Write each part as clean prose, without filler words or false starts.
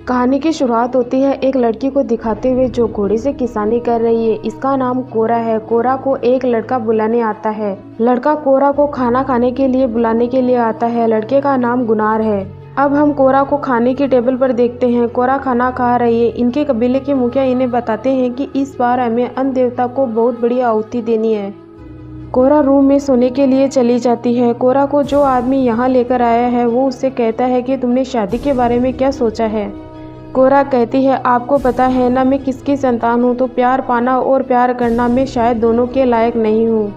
कहानी की शुरुआत होती है एक लड़की को दिखाते हुए जो घोड़े से किसानी कर रही है। इसका नाम कोरा है। कोरा को एक लड़का बुलाने आता है। लड़का कोरा को खाना खाने के लिए बुलाने के लिए आता है। लड़के का नाम गुनार है। अब हम कोरा को खाने की टेबल पर देखते हैं। कोरा खाना खा रही है। इनके कबीले के मुखिया इन्हें बताते हैं कि इस बार हमें अन्न देवता को बहुत बड़ी आहुति देनी है। कोरा रूम में सोने के लिए चली जाती है। कोरा को जो आदमी यहाँ लेकर आया है वो उससे कहता है कि तुमने शादी के बारे में क्या सोचा है। कोरा कहती है आपको पता है ना मैं किसकी संतान हूँ, तो प्यार पाना और प्यार करना मैं शायद दोनों के लायक नहीं हूँ।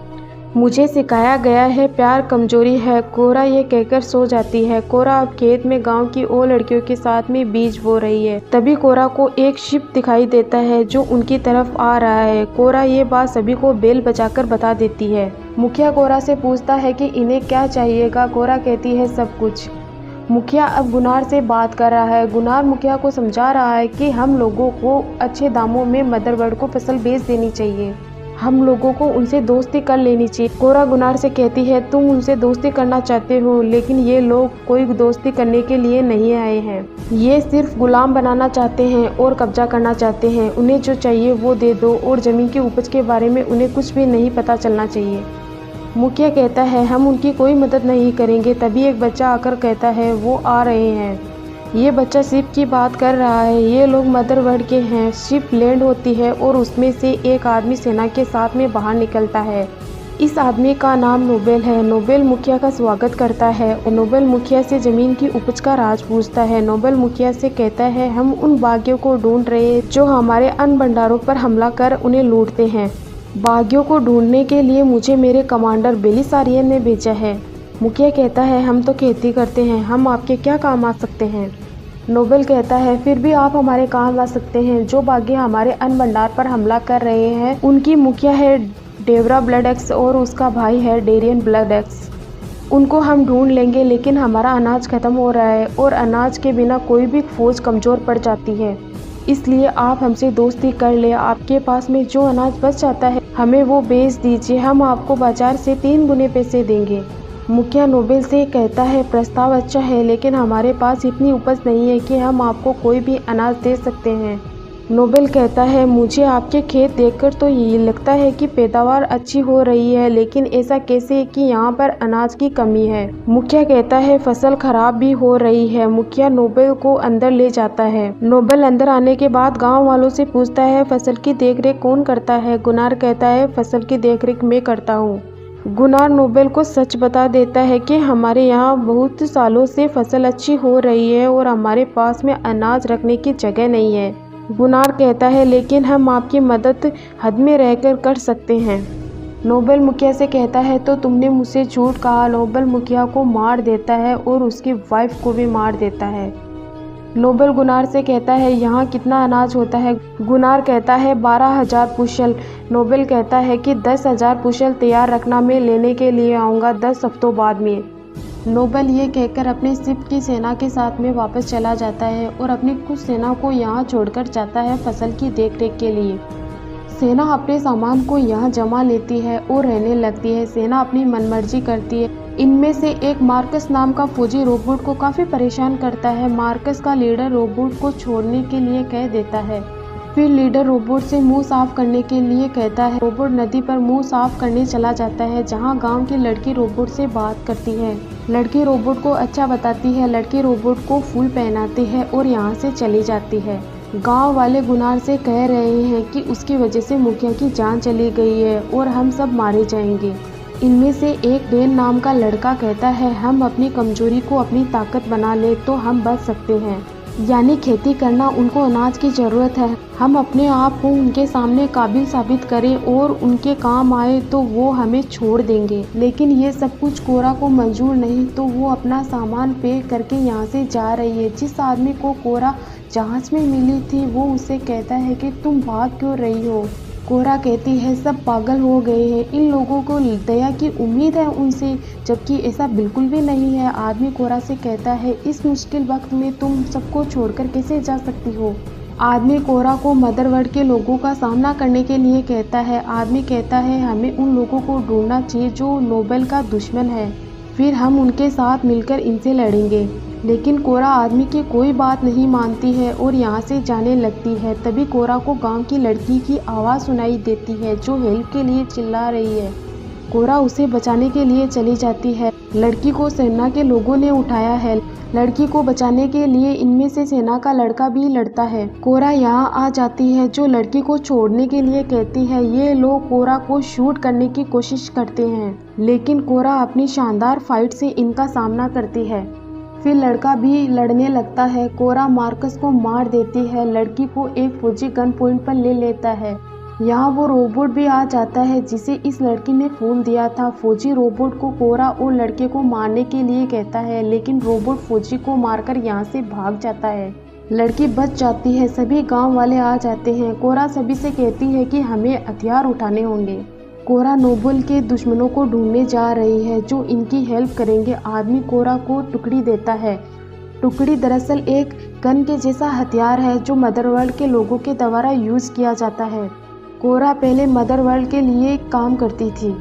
मुझे सिखाया गया है प्यार कमजोरी है। कोरा ये कहकर सो जाती है। कोरा अब खेत में गांव की और लड़कियों के साथ में बीज बो रही है। तभी कोरा को एक शिप दिखाई देता है जो उनकी तरफ आ रहा है। कोरा ये बात सभी को बेल बजाकर बता देती है। मुखिया कोरा से पूछता है कि इन्हें क्या चाहिएगा। कोरा कहती है सब कुछ। मुखिया अब गुनार से बात कर रहा है। गुनार मुखिया को समझा रहा है कि हम लोगों को अच्छे दामों में मदरबर्ड को फसल बेच देनी चाहिए। हम लोगों को उनसे दोस्ती कर लेनी चाहिए। कोरा गुनार से कहती है तुम उनसे दोस्ती करना चाहते हो, लेकिन ये लोग कोई दोस्ती करने के लिए नहीं आए हैं। ये सिर्फ गुलाम बनाना चाहते हैं और कब्जा करना चाहते हैं। उन्हें जो चाहिए वो दे दो और ज़मीन की उपज के बारे में उन्हें कुछ भी नहीं पता चलना चाहिए। मुखिया कहता है हम उनकी कोई मदद नहीं करेंगे। तभी एक बच्चा आकर कहता है वो आ रहे हैं। ये बच्चा शिप की बात कर रहा है। ये लोग मदरबर्ड के हैं। शिप लैंड होती है और उसमें से एक आदमी सेना के साथ में बाहर निकलता है। इस आदमी का नाम नोबेल है। नोबेल मुखिया का स्वागत करता है और नोबेल मुखिया से ज़मीन की उपज का राज पूछता है। नोबेल मुखिया से कहता है हम उन बागियों को ढूंढ रहे हैं जो हमारे अन्न भंडारों पर हमला कर उन्हें लूटते हैं। बागियों को ढूंढने के लिए मुझे मेरे कमांडर बेलिसारियन ने भेजा है। मुखिया कहता है हम तो खेती करते हैं, हम आपके क्या काम आ सकते हैं। नोबेल कहता है फिर भी आप हमारे काम आ सकते हैं। जो बागी हमारे अन्न भंडार पर हमला कर रहे हैं उनकी मुखिया है डेवरा ब्लडएक्स और उसका भाई है डेरियन ब्लडएक्स। उनको हम ढूंढ लेंगे, लेकिन हमारा अनाज खत्म हो रहा है और अनाज के बिना कोई भी फौज कमज़ोर पड़ जाती है। इसलिए आप हमसे दोस्ती कर ले। आपके पास में जो अनाज बच जाता है हमें वो बेच दीजिए। हम आपको बाजार से 3 गुने पैसे देंगे। मुखिया नोबेल से कहता है प्रस्ताव अच्छा है, लेकिन हमारे पास इतनी उपज नहीं है कि हम आपको कोई भी अनाज दे सकते हैं। नोबेल कहता है मुझे आपके खेत देखकर तो ये लगता है कि पैदावार अच्छी हो रही है, लेकिन ऐसा कैसे है कि यहाँ पर अनाज की कमी है। मुखिया कहता है फसल खराब भी हो रही है। मुखिया नोबेल को अंदर ले जाता है। नोबेल अंदर आने के बाद गांव वालों से पूछता है फसल की देखरेख कौन करता है। गुनार कहता है फसल की देखरेख मैं करता हूँ। गुनार नोबेल को सच बता देता है कि हमारे यहाँ बहुत सालों से फसल अच्छी हो रही है और हमारे पास में अनाज रखने की जगह नहीं है। गुनार कहता है लेकिन हम आपकी मदद हद में रहकर कर सकते हैं। नोबेल मुखिया से कहता है तो तुमने मुझसे झूठ कहा। नोबेल मुखिया को मार देता है और उसकी वाइफ को भी मार देता है। नोबेल गुनार से कहता है यहाँ कितना अनाज होता है। गुनार कहता है 12,000 पुशल। नोबेल कहता है कि 10,000 पुशल तैयार रखना, मैं लेने के लिए आऊँगा 10 हफ्तों बाद में। नोबेल ये कहकर अपने शिप की सेना के साथ में वापस चला जाता है और अपनी कुछ सेना को यहाँ छोड़कर जाता है फसल की देखरेख के लिए। सेना अपने सामान को यहाँ जमा लेती है और रहने लगती है। सेना अपनी मनमर्जी करती है। इनमें से एक मार्कस नाम का फौजी रोबोट को काफ़ी परेशान करता है। मार्कस का लीडर रोबोट को छोड़ने के लिए कह देता है। फिर लीडर रोबोट से मुंह साफ करने के लिए कहता है। रोबोट नदी पर मुंह साफ करने चला जाता है, जहां गांव की लड़की रोबोट से बात करती है। लड़की रोबोट को अच्छा बताती है। लड़की रोबोट को फूल पहनाती है और यहां से चली जाती है। गांव वाले गुनार से कह रहे हैं कि उसकी वजह से मुखिया की जान चली गई है और हम सब मारे जाएंगे। इनमें से एक डेन नाम का लड़का कहता है हम अपनी कमजोरी को अपनी ताकत बना ले तो हम बच सकते हैं। यानी खेती करना, उनको अनाज की ज़रूरत है। हम अपने आप को उनके सामने काबिल साबित करें और उनके काम आए तो वो हमें छोड़ देंगे। लेकिन ये सब कुछ कोरा को मंजूर नहीं, तो वो अपना सामान पैक करके यहाँ से जा रही है। जिस आदमी को कोरा जहाज में मिली थी वो उसे कहता है कि तुम भाग क्यों रही हो। कोरा कहती है सब पागल हो गए हैं, इन लोगों को दया की उम्मीद है उनसे, जबकि ऐसा बिल्कुल भी नहीं है। आदमी कोरा से कहता है इस मुश्किल वक्त में तुम सबको छोड़कर कैसे जा सकती हो। आदमी कोरा को मदरबर्ड के लोगों का सामना करने के लिए कहता है। आदमी कहता है हमें उन लोगों को ढूंढना चाहिए जो नोबेल का दुश्मन है, फिर हम उनके साथ मिलकर इनसे लड़ेंगे। लेकिन कोरा आदमी की कोई बात नहीं मानती है और यहाँ से जाने लगती है। तभी कोरा को गांव की लड़की की आवाज़ सुनाई देती है जो हेल्प के लिए चिल्ला रही है। कोरा उसे बचाने के लिए चली जाती है। लड़की को सेना के लोगों ने उठाया है। लड़की को बचाने के लिए इनमें से सेना का लड़का भी लड़ता है। कोरा यहाँ आ जाती है जो लड़की को छोड़ने के लिए कहती है। ये लोग कोरा को शूट करने की कोशिश करते हैं, लेकिन कोरा अपनी शानदार फाइट से इनका सामना करती है। फिर लड़का भी लड़ने लगता है। कोरा मार्कस को मार देती है। लड़की को एक फौजी गन पॉइंट पर ले लेता है। यहाँ वो रोबोट भी आ जाता है जिसे इस लड़की ने फोन दिया था। फौजी रोबोट को कोरा और लड़के को मारने के लिए कहता है, लेकिन रोबोट फौजी को मारकर यहाँ से भाग जाता है। लड़की बच जाती है। सभी गांव वाले आ जाते हैं। कोरा सभी से कहती है कि हमें हथियार उठाने होंगे। कोरा नोबल के दुश्मनों को ढूंढने जा रही है जो इनकी हेल्प करेंगे। आदमी कोरा को टुकड़ी देता है। टुकड़ी दरअसल एक गन के जैसा हथियार है जो मदरवर्ल्ड के लोगों के द्वारा यूज़ किया जाता है। कोरा पहले मदरवर्ल्ड के लिए काम करती थी।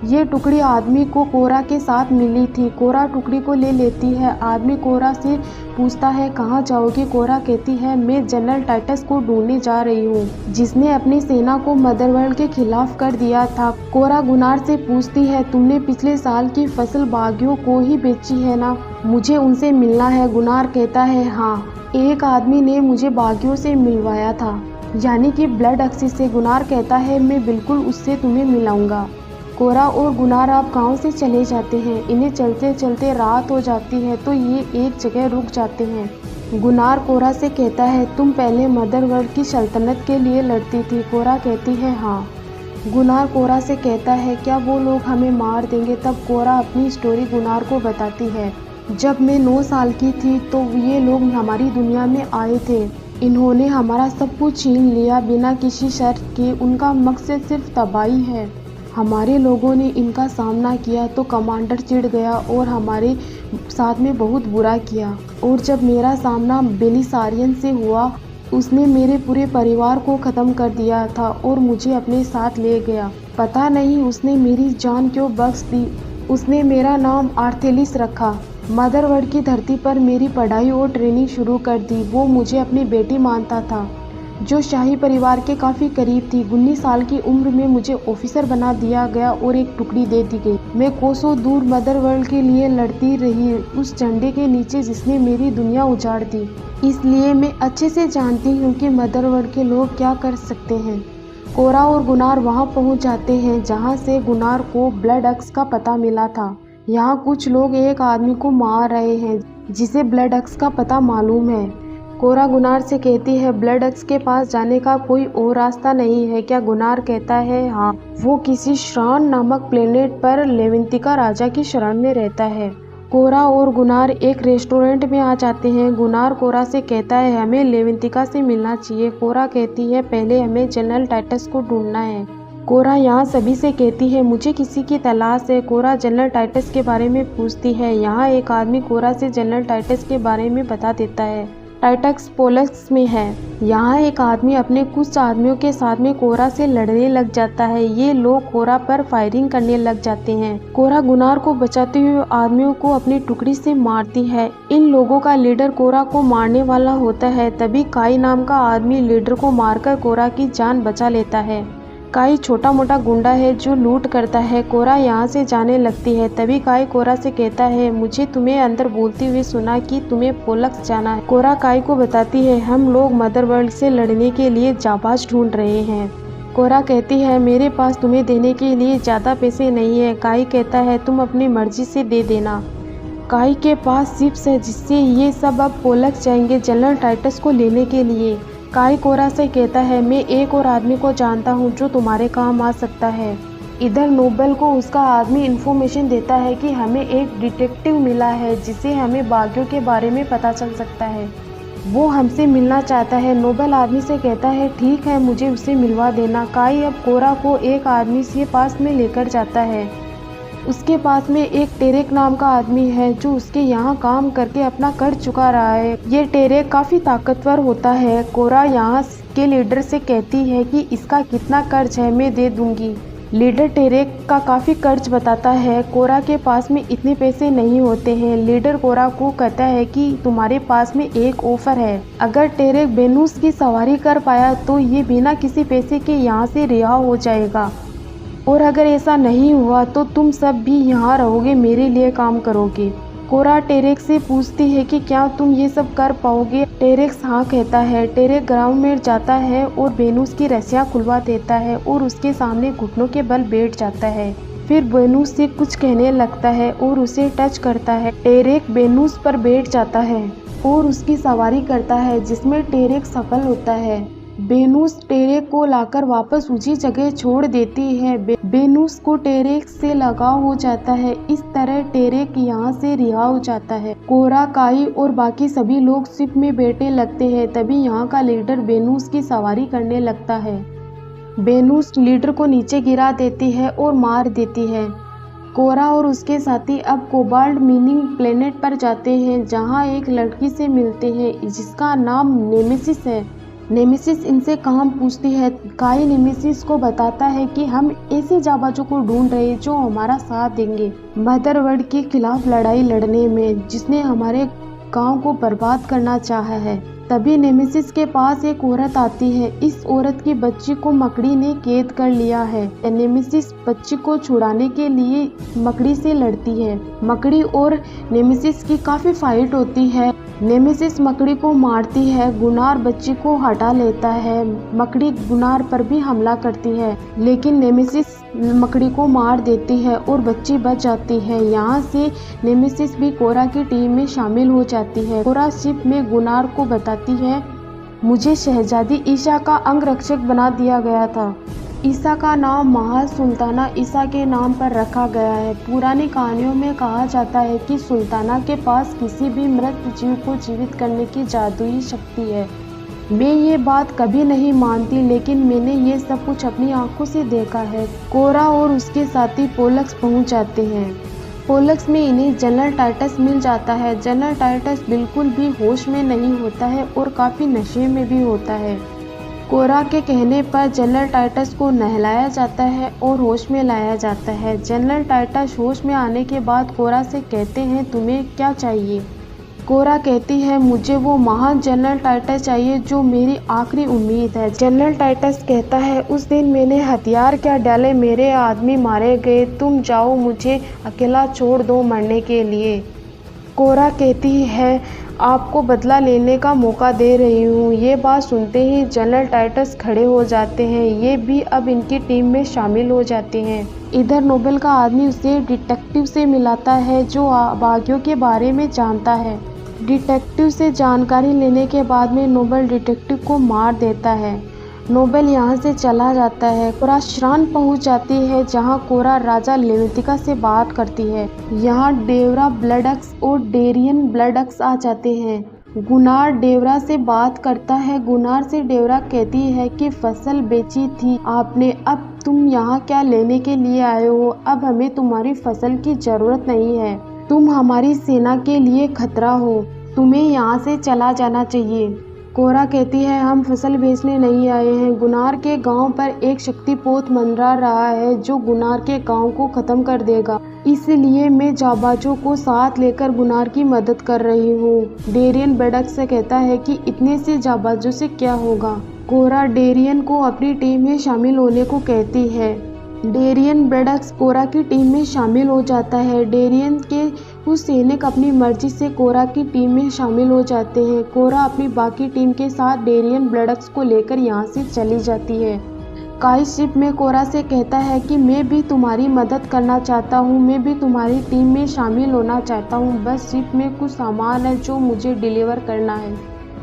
ये टुकड़ी आदमी को कोरा के साथ मिली थी। कोरा टुकड़ी को ले लेती है। आदमी कोरा से पूछता है कहाँ जाओगी। कोरा कहती है मैं जनरल टाइटस को ढूंढने जा रही हूँ, जिसने अपनी सेना को मदरवर्ल्ड के खिलाफ कर दिया था। कोरा गुनार से पूछती है तुमने पिछले साल की फसल बागियों को ही बेची है ना, मुझे उनसे मिलना है। गुनार कहता है हाँ, एक आदमी ने मुझे बागियों से मिलवाया था, यानी कि ब्लड एक्सिस से। गुनार कहता है मैं बिल्कुल उससे तुम्हें मिलाऊंगा। कोरा और गुनार अब गांव से चले जाते हैं। इन्हें चलते चलते रात हो जाती है तो ये एक जगह रुक जाते हैं। गुनार कोरा से कहता है तुम पहले मदरवर्ल्ड की सल्तनत के लिए लड़ती थी। कोरा कहती है हाँ। गुनार कोरा से कहता है क्या वो लोग हमें मार देंगे। तब कोरा अपनी स्टोरी गुनार को बताती है। जब मैं 9 साल की थी तो ये लोग हमारी दुनिया में आए थे। इन्होंने हमारा सब कुछ छीन लिया बिना किसी शर्त के। उनका मकसद सिर्फ तबाही है। हमारे लोगों ने इनका सामना किया तो कमांडर चिढ़ गया और हमारे साथ में बहुत बुरा किया। और जब मेरा सामना बेलिसारियन से हुआ, उसने मेरे पूरे परिवार को ख़त्म कर दिया था और मुझे अपने साथ ले गया। पता नहीं उसने मेरी जान क्यों बख्श दी। उसने मेरा नाम आर्थेलिस रखा। मदरवर्ल्ड की धरती पर मेरी पढ़ाई और ट्रेनिंग शुरू कर दी। वो मुझे अपनी बेटी मानता था जो शाही परिवार के काफ़ी करीब थी। 19 साल की उम्र में मुझे ऑफिसर बना दिया गया और एक टुकड़ी दे दी गई। मैं कोसों दूर मदरवर्ल्ड के लिए लड़ती रही, उस झंडे के नीचे जिसने मेरी दुनिया उजाड़ दी। इसलिए मैं अच्छे से जानती हूँ कि मदरवर्ल्ड के लोग क्या कर सकते हैं। कोरा और गुनार वहाँ पहुँच जाते हैं जहाँ से गुनार को ब्लड एक्स का पता मिला था। यहाँ कुछ लोग एक आदमी को मार रहे हैं जिसे ब्लड एक्स का पता मालूम है। कोरा गुनार से कहती है ब्लड एक्स के पास जाने का कोई और रास्ता नहीं है क्या। गुनार कहता है हाँ, वो किसी श्रान नामक प्लेनेट पर लेवेंतिका राजा की शरण में रहता है। कोरा और गुनार एक रेस्टोरेंट में आ जाते हैं। गुनार कोरा से कहता है हमें लेवेंतिका से मिलना चाहिए। कोरा कहती है पहले हमें जनरल टाइटस को ढूंढना है। कोरा यहाँ सभी से कहती है मुझे किसी की तलाश है। कोरा जनरल टाइटस के बारे में पूछती है। यहाँ एक आदमी कोरा से जनरल टाइटस के बारे में बता देता है। टाइटस पोलक्स में है। यहाँ एक आदमी अपने कुछ आदमियों के साथ में कोरा से लड़ने लग जाता है। ये लोग कोरा पर फायरिंग करने लग जाते हैं। कोरा गुनार को बचाते हुए आदमियों को अपनी टुकड़ी से मारती है। इन लोगों का लीडर कोरा को मारने वाला होता है। तभी काई नाम का आदमी लीडर को मारकर कोरा की जान बचा लेता है। काई छोटा मोटा गुंडा है जो लूट करता है। कोरा यहाँ से जाने लगती है। तभी काई कोरा से कहता है मुझे तुम्हें अंदर बोलते हुए सुना कि तुम्हें पोलक्स जाना है। कोरा काई को बताती है हम लोग मदरवर्ल्ड से लड़ने के लिए जाबाज ढूंढ रहे हैं। कोरा कहती है मेरे पास तुम्हें देने के लिए ज़्यादा पैसे नहीं है। काई कहता है तुम अपनी मर्जी से दे देना। काई के पास शिप्स है जिससे ये सब अब पोलक्स जाएंगे जनरल टाइटस को लेने के लिए। काई कोरा से कहता है मैं एक और आदमी को जानता हूँ जो तुम्हारे काम आ सकता है। इधर नोबल को उसका आदमी इन्फॉर्मेशन देता है कि हमें एक डिटेक्टिव मिला है जिसे हमें बागियों के बारे में पता चल सकता है। वो हमसे मिलना चाहता है। नोबल आदमी से कहता है ठीक है मुझे उसे मिलवा देना। काई अब कोरा को एक आदमी से पास में लेकर जाता है। उसके पास में एक टेरेक नाम का आदमी है जो उसके यहाँ काम करके अपना कर चुका रहा है। ये टेरेक काफ़ी ताकतवर होता है। कोरा यहाँ के लीडर से कहती है कि इसका कितना कर्ज है मैं दे दूंगी। लीडर टेरेक का काफ़ी कर्ज बताता है। कोरा के पास में इतने पैसे नहीं होते हैं। लीडर कोरा को कहता है कि तुम्हारे पास में एक ऑफर है, अगर टेरेक वेनूस की सवारी कर पाया तो ये बिना किसी पैसे के यहाँ से रिहा हो जाएगा, और अगर ऐसा नहीं हुआ तो तुम सब भी यहाँ रहोगे, मेरे लिए काम करोगे। कोरा टेरेक से पूछती है कि क्या तुम ये सब कर पाओगे। टेरेक हाँ कहता है। टेरेक ग्राउंड में जाता है और वेनूस की रस्सियाँ खुलवा देता है और उसके सामने घुटनों के बल बैठ जाता है। फिर वेनूस से कुछ कहने लगता है और उसे टच करता है। टेरेक वेनूस पर बैठ जाता है और उसकी सवारी करता है, जिसमें टेरेक सफल होता है। वेनूस टेरेक को लाकर वापस उसी जगह छोड़ देती है। वेनूस को टेरेक से लगाव हो जाता है। इस तरह टेरेक यहाँ से रिहा हो जाता है। कोरा, काई और बाकी सभी लोग शिप में बैठे लगते हैं। तभी यहाँ का लीडर वेनूस की सवारी करने लगता है। वेनूस लीडर को नीचे गिरा देती है और मार देती है। कोरा और उसके साथी अब कोबाल्ट मीनिंग प्लेनेट पर जाते हैं, जहाँ एक लड़की से मिलते हैं जिसका नाम नेमेसिस है। नेमेसिस इनसे काम पूछती है। काई नेमेसिस को बताता है कि हम ऐसे जाबाजों को ढूंढ रहे हैं जो हमारा साथ देंगे मदरवर्ल्ड के खिलाफ लड़ाई लड़ने में, जिसने हमारे गांव को बर्बाद करना चाहा है। तभी नेमेसिस के पास एक औरत आती है। इस औरत की बच्ची को मकड़ी ने कैद कर लिया है। नेमेसिस बच्ची को छुड़ाने के लिए मकड़ी से लड़ती है। मकड़ी और नेमेसिस की काफी फाइट होती है। नेमेसिस मकड़ी को मारती है। गुनार बच्ची को हटा लेता है। मकड़ी गुनार पर भी हमला करती है, लेकिन नेमेसिस मकड़ी को मार देती है और बच्ची बच जाती है। यहाँ से नेमेसिस भी कोरा की टीम में शामिल हो जाती है। कोरा शिप में गुनार को बताती है, मुझे शहजादी ईशा का अंग रक्षक बना दिया गया था। ईसा का नाम महाल सुल्ताना ईसा के नाम पर रखा गया है। पुरानी कहानियों में कहा जाता है कि सुल्ताना के पास किसी भी मृत जीव को जीवित करने की जादुई शक्ति है। मैं ये बात कभी नहीं मानती, लेकिन मैंने ये सब कुछ अपनी आंखों से देखा है। कोरा और उसके साथी पोलक्स पहुंच जाते हैं। पोलक्स में इन्हें जनरल टाइटस मिल जाता है। जनरल टाइटस बिल्कुल भी होश में नहीं होता है और काफ़ी नशे में भी होता है। कोरा के कहने पर जनरल टाइटस को नहलाया जाता है और होश में लाया जाता है। जनरल टाइटस होश में आने के बाद कोरा से कहते हैं, तुम्हें क्या चाहिए। कोरा कहती है, मुझे वो महान जनरल टाइटस चाहिए जो मेरी आखिरी उम्मीद है। जनरल टाइटस कहता है, उस दिन मैंने हथियार क्या डाले, मेरे आदमी मारे गए, तुम जाओ, मुझे अकेला छोड़ दो मरने के लिए। कोरा कहती है, आपको बदला लेने का मौका दे रही हूँ। ये बात सुनते ही जनरल टाइटस खड़े हो जाते हैं। ये भी अब इनकी टीम में शामिल हो जाते हैं। इधर नोबल का आदमी उसे डिटेक्टिव से मिलाता है जो बागियों के बारे में जानता है। डिटेक्टिव से जानकारी लेने के बाद में नोबल डिटेक्टिव को मार देता है। नोबल यहाँ से चला जाता है। कोरा श्रान पहुँच जाती है, जहाँ कोरा राजा लेवेंतिका से बात करती है। यहाँ डेवरा ब्लडक्स और डेरियन ब्लडक्स आ जाते हैं। गुनार डेवरा से बात करता है। गुनार से डेवरा कहती है कि फसल बेची थी आपने, अब तुम यहाँ क्या लेने के लिए आए हो। अब हमें तुम्हारी फसल की जरूरत नहीं है, तुम हमारी सेना के लिए खतरा हो, तुम्हें यहाँ से चला जाना चाहिए। कोरा कहती है, हम फसल बेचने नहीं आए हैं। गुनार के गांव पर एक शक्तिपोत मंडरा रहा है जो गुनार के गांव को खत्म कर देगा, इसलिए मैं जाबाजों को साथ लेकर गुनार की मदद कर रही हूँ। डेरियन बेडक से कहता है कि इतने से जाबाजों से क्या होगा। कोरा डेरियन को अपनी टीम में शामिल होने को कहती है। डेरियन ब्रेडक्स कोरा की टीम में शामिल हो जाता है। डेरियन के कुछ सैनिक अपनी मर्जी से कोरा की टीम में शामिल हो जाते हैं। कोरा अपनी बाकी टीम के साथ डेरियन ब्रेडक्स को लेकर यहाँ से चली जाती है। काई शिप में कोरा से कहता है कि मैं भी तुम्हारी मदद करना चाहता हूँ, मैं भी तुम्हारी टीम में शामिल होना चाहता हूँ, बस शिप में कुछ सामान है जो मुझे डिलीवर करना है,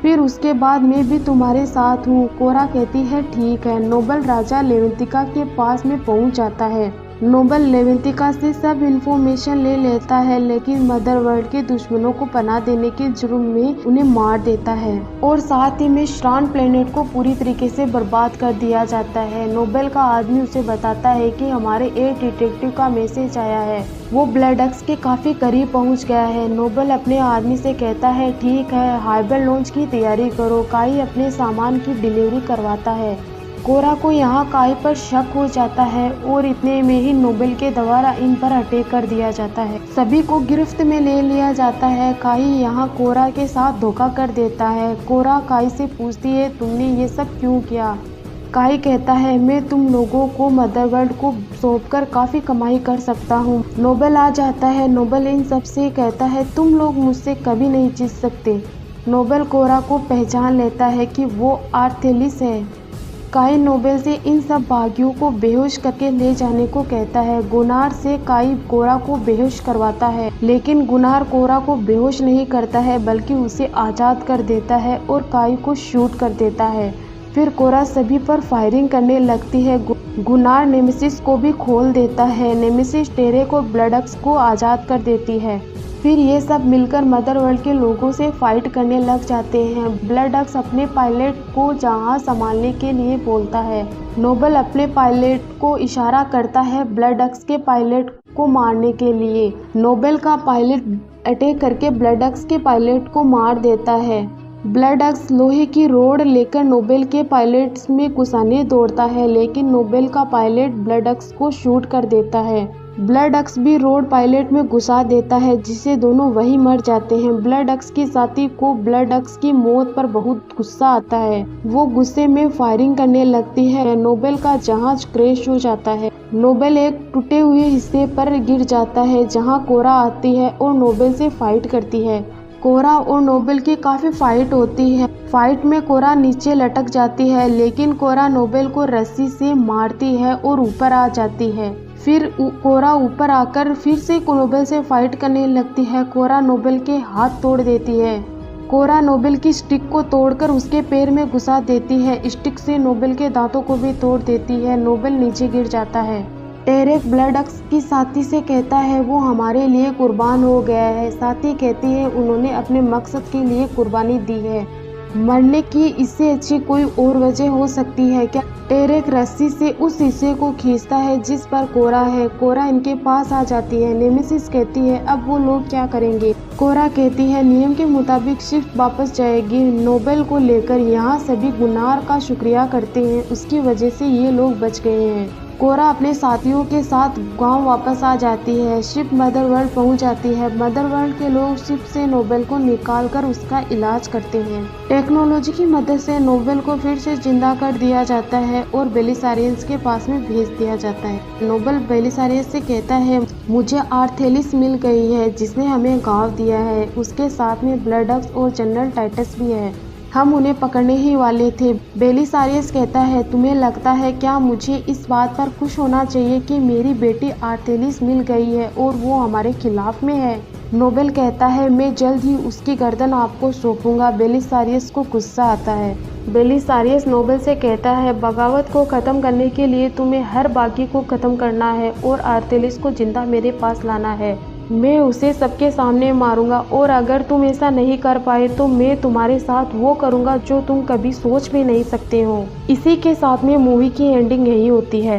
फिर उसके बाद मैं भी तुम्हारे साथ हूँ। कोरा कहती है ठीक है। नोबल राजा लेवेंतिका के पास में पहुँच जाता है। नोबल लेवेंतिका से सब इन्फॉर्मेशन ले लेता है, लेकिन मदरवर्ल्ड के दुश्मनों को पनाह देने के जुर्म में उन्हें मार देता है और साथ ही में श्रान प्लेनेट को पूरी तरीके से बर्बाद कर दिया जाता है। नोबल का आदमी उसे बताता है कि हमारे एक डिटेक्टिव का मैसेज आया है, वो ब्लडक्स के काफी करीब पहुंच गया है। नोबल अपने आदमी से कहता है ठीक है, हाइबर लॉन्च की तैयारी करो। काई अपने सामान की डिलीवरी करवाता है। कोरा को यहाँ काई पर शक हो जाता है और इतने में ही नोबेल के द्वारा इन पर अटैक कर दिया जाता है। सभी को गिरफ्त में ले लिया जाता है। काई यहाँ कोरा के साथ धोखा कर देता है। कोरा काई से पूछती है, तुमने ये सब क्यों किया? काई कहता है, मैं तुम लोगों को मदरवर्ल्ड को सौंपकर काफ़ी कमाई कर सकता हूँ। नोबेल आ जाता है। नोबेल इन सब से कहता है, तुम लोग मुझसे कभी नहीं जीत सकते। नोबेल कोरा को पहचान लेता है कि वो आर्थेलिस है। काई नोबेल से इन सब बागियों को बेहोश करके ले जाने को कहता है। गुनार से काई कोरा को बेहोश करवाता है, लेकिन गुनार कोरा को बेहोश नहीं करता है बल्कि उसे आज़ाद कर देता है और काई को शूट कर देता है। फिर कोरा सभी पर फायरिंग करने लगती है। गुनार नेमेसिस को भी खोल देता है। नेमेसिस टेरे को ब्लडअक्स को आज़ाद कर देती है। फिर ये सब मिलकर मदरवर्ल्ड के लोगों से फाइट करने लग जाते हैं। ब्लडअक्स अपने पायलट को जहाज संभालने के लिए बोलता है। नोबेल अपने पायलट को इशारा करता है ब्लडअक्स के पायलट को मारने के लिए। नोबेल का पायलट अटैक करके ब्लडअक्स के पायलट को मार देता है। ब्लडअक्स लोहे की रोड लेकर नोबेल के पायलट में घुसाने दौड़ता है, लेकिन नोबेल का पायलट ब्लडअक्स को शूट कर देता है। ब्लडअक्स भी रोड पायलट में घुसा देता है, जिससे दोनों वहीं मर जाते हैं। ब्लडअक्स की साथी को ब्लडअक्स की मौत पर बहुत गुस्सा आता है। वो गुस्से में फायरिंग करने लगती है। नोबेल का जहाज क्रैश हो जाता है। नोबेल एक टूटे हुए हिस्से पर गिर जाता है, जहाँ कोरा आती है और नोबेल से फाइट करती है। कोरा और नोबेल की काफ़ी फाइट होती है। फाइट में कोरा नीचे लटक जाती है, लेकिन कोरा नोबेल को रस्सी से मारती है और ऊपर आ जाती है। फिर कोरा ऊपर आकर फिर से नोबेल से फाइट करने लगती है। कोरा नोबेल के हाथ तोड़ देती है। कोरा नोबेल की स्टिक को तोड़कर उसके पैर में घुसा देती है। स्टिक से नोबेल के दांतों को भी तोड़ देती है। नोबेल नीचे गिर जाता है। टेरेक ब्लडअक्स की साथी से कहता है, वो हमारे लिए कुर्बान हो गया है। साथी कहती है, उन्होंने अपने मकसद के लिए कुर्बानी दी है। मरने की इससे अच्छी कोई और वजह हो सकती है क्या? टेरेक रस्सी से उस हिस्से को खींचता है जिस पर कोरा है। कोरा इनके पास आ जाती है। नेमेसिस कहती है, अब वो लोग क्या करेंगे? कोरा कहती है, नियम के मुताबिक शिप वापस जाएगी। नोबेल को लेकर यहाँ सभी गुनार का शुक्रिया करते हैं, उसकी वजह से ये लोग बच गए हैं। कोरा अपने साथियों के साथ गांव वापस आ जाती है। शिप मदरवर्ल्ड पहुंच जाती है। मदरवर्ल्ड के लोग शिप से नोबेल को निकालकर उसका इलाज करते हैं। टेक्नोलॉजी की मदद से नोबेल को फिर से जिंदा कर दिया जाता है और बेलिसारियंस के पास में भेज दिया जाता है। नोबेल बेलिसारियंस से कहता है, मुझे आर्थेलिस मिल गई है जिसने हमें गाँव दिया है। उसके साथ में ब्लडअक्स और जनरल टाइटस भी है। हम उन्हें पकड़ने ही वाले थे। बेलिसारियस कहता है, तुम्हें लगता है क्या मुझे इस बात पर खुश होना चाहिए कि मेरी बेटी आर्थेलिस मिल गई है और वो हमारे खिलाफ में है? नोबेल कहता है, मैं जल्द ही उसकी गर्दन आपको सौंपूंगा। बेलिसारियस को गुस्सा आता है। बेलिसारियस नोबेल से कहता है, बगावत को ख़त्म करने के लिए तुम्हें हर बागी को ख़त्म करना है और आर्थेलिस को जिंदा मेरे पास लाना है। मैं उसे सबके सामने मारूंगा और अगर तुम ऐसा नहीं कर पाए तो मैं तुम्हारे साथ वो करूंगा जो तुम कभी सोच भी नहीं सकते हो। इसी के साथ में मूवी की एंडिंग यही होती है।